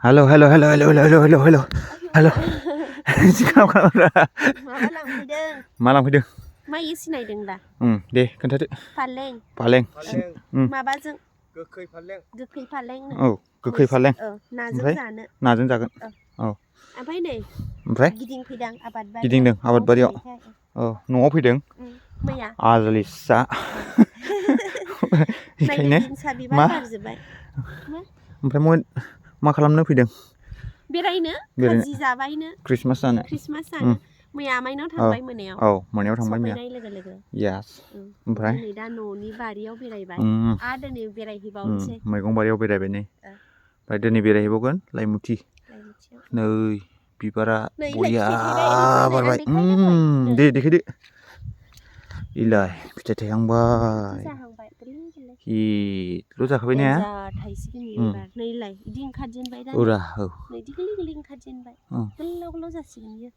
हेल' हेल' हेल' हेल' हेल' हेल' हेल' हेल' हेल' माबा लांफैदों मा लांफैदों माइ सिनायदों दा दे खोन्थादो फालें फालें माबाजों गोखै फालें औ गोखै फालें नाजों ओमफ्राय जानो नाजों जागोन औ ओमफ्राय नै ओमफ्राय गिदिंफैदां आबाद बारियाव गिदिंदों आबाद न'आव बारियाव फैनायखाय औ न'आव फैदों मैया आजलिसा नायनो बेखायनो दिंसा बिबार मा बारजोब्बाय ओमफ्राय मा खालामनो फैदों बेरायनो बेरायनो खाजि जाबायनो ख्रिस्टमास जानो ख्रिस्टमास जानो मैया आमाइनाव औ थांबाय मोनायाव औ मोनायाव थांबाय मैया सफैनाय लोगो लोगो यास ओमफ्राय नै दा न'नि बारियाव बेरायबाय आरो दिनै बेरायहैबावनोसै मैगं बारियाव बेरायबाय नै ओमफ्राय दिनै बेरायहैबावगोन लाइमुथि नै बिबारा नै बरिया फिथाइ थायबाय ओहो नै आं बारबाय देखायनो दहाय नै दे देखायदो इलाय फिथाइ बिदि थायहांबाय जाहांबाय गोरलै गोरलै हिटल' जाखाबाय ने देन्जार थाइसिगोन बियो एबार नैलाय बिदि ओंखारजेनबाय दा नै औ बिदि गोरलै गोरलै ओंखारजेनबाय गोलाव गोलाव जासिगोन बियो